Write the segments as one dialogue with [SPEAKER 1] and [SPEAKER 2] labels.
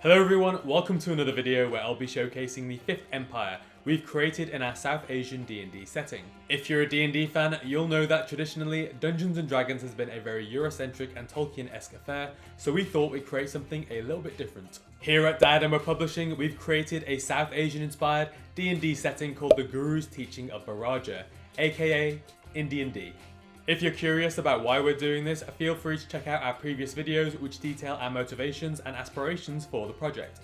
[SPEAKER 1] Hello everyone, welcome to another video where I'll be showcasing the 5th empire we've created in our South Asian D&D setting. If you're a D&D fan, you'll know that traditionally, Dungeons & Dragons has been a very Eurocentric and Tolkien-esque affair, so we thought we'd create something a little bit different. Here at Diadamo Publishing, we've created a South Asian-inspired D&D setting called the Guru's Teaching of Bharaja, aka InD&D. If you're curious about why we're doing this, feel free to check out our previous videos which detail our motivations and aspirations for the project.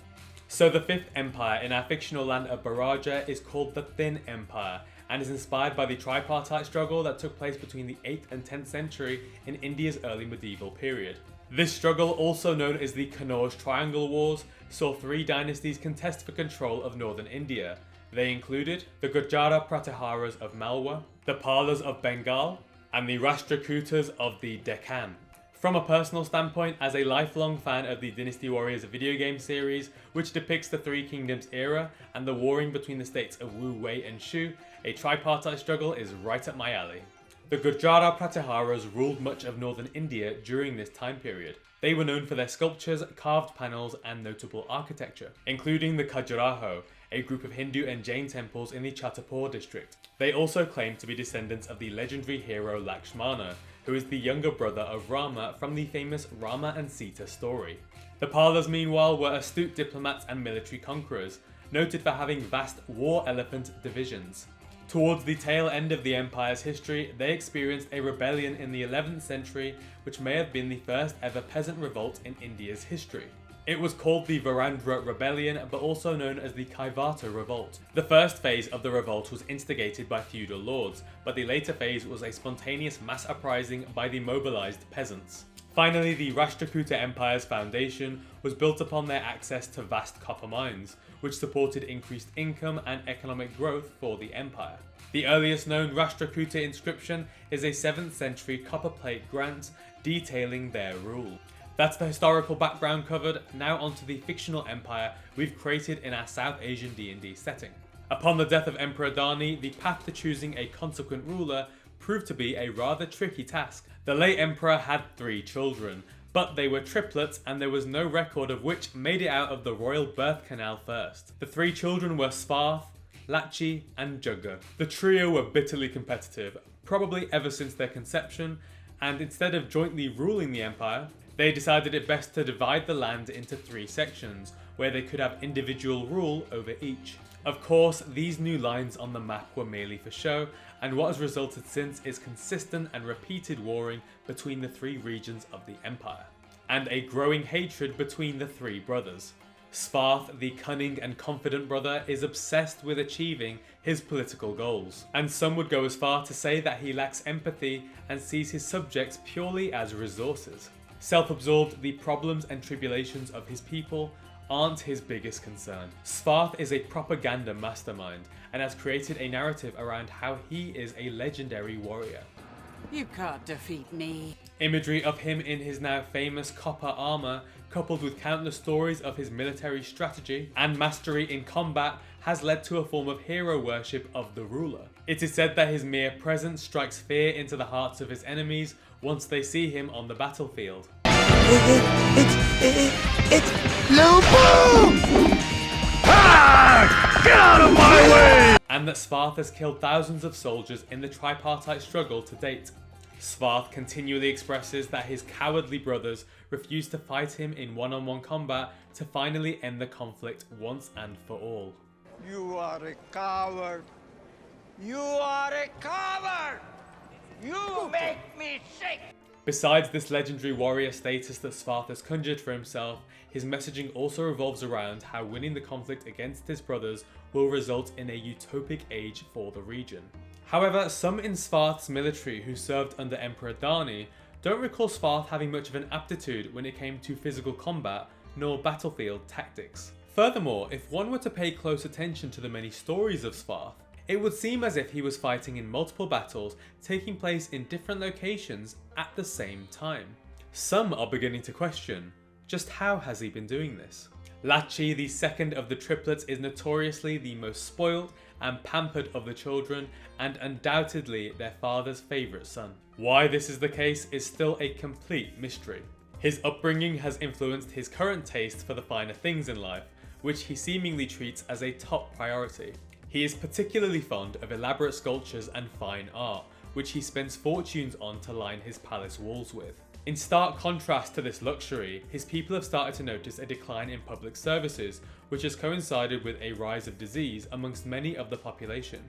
[SPEAKER 1] So the 5th empire in our fictional land of Bharaja is called the Thin Empire and is inspired by the Tripartite struggle that took place between the 8th and 10th century in India's early medieval period. This struggle, also known as the Kannauj Triangle Wars, saw 3 dynasties contest for control of northern India. They included the Gujara Pratiharas of Malwa, the Palas of Bengal, and the Rashtrakutas of the Deccan. From a personal standpoint, as a lifelong fan of the Dynasty Warriors video game series, which depicts the Three Kingdoms era and the warring between the states of Wu, Wei and Shu, a tripartite struggle is right up my alley. The Gujara Pratiharas ruled much of northern India during this time period. They were known for their sculptures, carved panels and notable architecture, including the Khajuraho, a group of Hindu and Jain temples in the Chhatarpur district. They also claim to be descendants of the legendary hero Lakshmana, who is the younger brother of Rama from the famous Rama and Sita story. The Palas, meanwhile, were astute diplomats and military conquerors, noted for having vast war elephant divisions. Towards the tail end of the empire's history, they experienced a rebellion in the 11th century, which may have been the first ever peasant revolt in India's history. It was called the Varandra Rebellion, but also known as the Kaivata Revolt. The first phase of the revolt was instigated by feudal lords, but the later phase was a spontaneous mass uprising by the mobilized peasants. Finally, the Rashtrakuta Empire's foundation was built upon their access to vast copper mines, which supported increased income and economic growth for the empire. The earliest known Rashtrakuta inscription is a 7th century copper plate grant detailing their rule. That's the historical background covered, now onto the fictional empire we've created in our South Asian D&D setting. Upon the death of Emperor Dani, the path to choosing a consequent ruler proved to be a rather tricky task. The late emperor had 3 children, but they were triplets and there was no record of which made it out of the royal birth canal first. The 3 children were Svarth, Lachi and Jugga. The trio were bitterly competitive, probably ever since their conception, and instead of jointly ruling the empire, they decided it best to divide the land into 3 sections, where they could have individual rule over each. Of course, these new lines on the map were merely for show, and what has resulted since is consistent and repeated warring between the 3 regions of the empire, and a growing hatred between the 3 brothers. Svarth, the cunning and confident brother, is obsessed with achieving his political goals, and some would go as far to say that he lacks empathy and sees his subjects purely as resources. Self-absorbed, the problems and tribulations of his people aren't his biggest concern. Svarth is a propaganda mastermind and has created a narrative around how he is a legendary warrior.
[SPEAKER 2] You can't defeat me.
[SPEAKER 1] Imagery of him in his now famous copper armor, coupled with countless stories of his military strategy and mastery in combat, has led to a form of hero worship of the ruler. It is said that his mere presence strikes fear into the hearts of his enemies once they see him on the battlefield.
[SPEAKER 3] It's Lubu! Ah! Get out of my way!
[SPEAKER 1] And that Svarth has killed thousands of soldiers in the tripartite struggle to date. Svarth continually expresses that his cowardly brothers refuse to fight him in one-on-one combat to finally end the conflict once and for all.
[SPEAKER 4] You are a coward. You are a coward. You make me sick.
[SPEAKER 1] Besides this legendary warrior status that Svarth has conjured for himself, his messaging also revolves around how winning the conflict against his brothers will result in a utopic age for the region. However, some in Svarth's military who served under Emperor Dani don't recall Svarth having much of an aptitude when it came to physical combat nor battlefield tactics. Furthermore, if one were to pay close attention to the many stories of Svarth, it would seem as if he was fighting in multiple battles taking place in different locations at the same time. Some are beginning to question, just how has he been doing this? Lachi, the second of the triplets, is notoriously the most spoiled and pampered of the children and undoubtedly their father's favourite son. Why this is the case is still a complete mystery. His upbringing has influenced his current taste for the finer things in life, which he seemingly treats as a top priority. He is particularly fond of elaborate sculptures and fine art, which he spends fortunes on to line his palace walls with. In stark contrast to this luxury, his people have started to notice a decline in public services, which has coincided with a rise of disease amongst many of the population.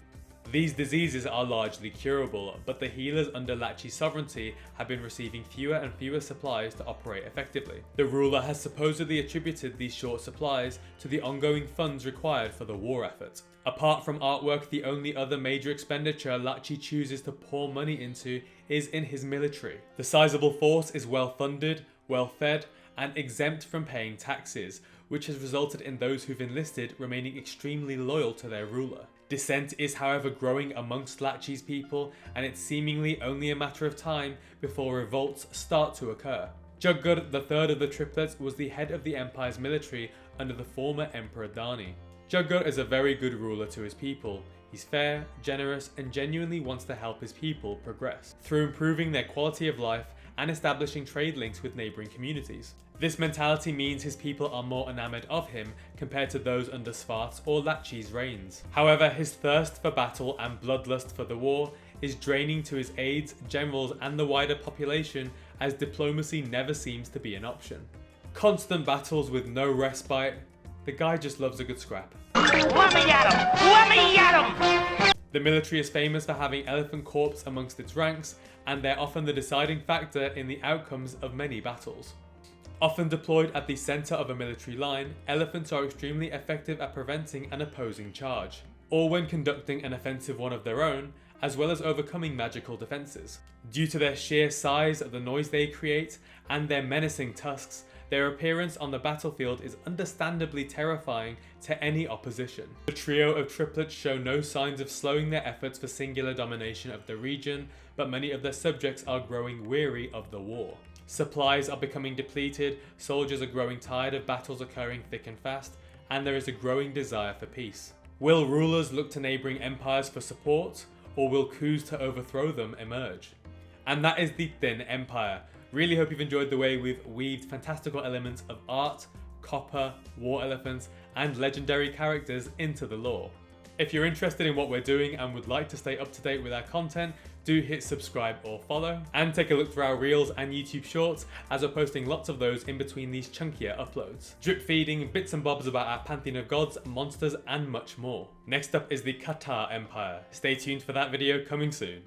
[SPEAKER 1] These diseases are largely curable, but the healers under Lachi's sovereignty have been receiving fewer and fewer supplies to operate effectively. The ruler has supposedly attributed these short supplies to the ongoing funds required for the war effort. Apart from artwork, the only other major expenditure Lachi chooses to pour money into is in his military. The sizable force is well funded, well fed, and exempt from paying taxes, which has resulted in those who've enlisted remaining extremely loyal to their ruler. Dissent is however growing amongst Lachi's people, and it's seemingly only a matter of time before revolts start to occur. Juggur, the third of the triplets, was the head of the empire's military under the former Emperor Dani. Juggur is a very good ruler to his people. He's fair, generous, and genuinely wants to help his people progress through improving their quality of life and establishing trade links with neighbouring communities. This mentality means his people are more enamoured of him compared to those under Svart's or Lachi's reigns. However, his thirst for battle and bloodlust for the war is draining to his aides, generals, and the wider population, as diplomacy never seems to be an option. Constant battles with no respite. The guy just loves a good scrap.
[SPEAKER 3] Let me at him! Let me at him!
[SPEAKER 1] The military is famous for having elephant corps amongst its ranks, and they're often the deciding factor in the outcomes of many battles. Often deployed at the centre of a military line, elephants are extremely effective at preventing an opposing charge, or when conducting an offensive one of their own, as well as overcoming magical defences. Due to their sheer size, the noise they create, and their menacing tusks, their appearance on the battlefield is understandably terrifying to any opposition. The trio of triplets show no signs of slowing their efforts for singular domination of the region, but many of their subjects are growing weary of the war. Supplies are becoming depleted, soldiers are growing tired of battles occurring thick and fast, and there is a growing desire for peace. Will rulers look to neighbouring empires for support, or will coups to overthrow them emerge? And that is the Thin Empire. Really hope you've enjoyed the way we've weaved fantastical elements of art, copper, war elephants, and legendary characters into the lore. If you're interested in what we're doing and would like to stay up to date with our content, do hit subscribe or follow, and take a look through our reels and YouTube shorts, as we're posting lots of those in between these chunkier uploads. Drip feeding bits and bobs about our pantheon of gods, monsters, and much more. Next up is the Qatar Empire. Stay tuned for that video coming soon.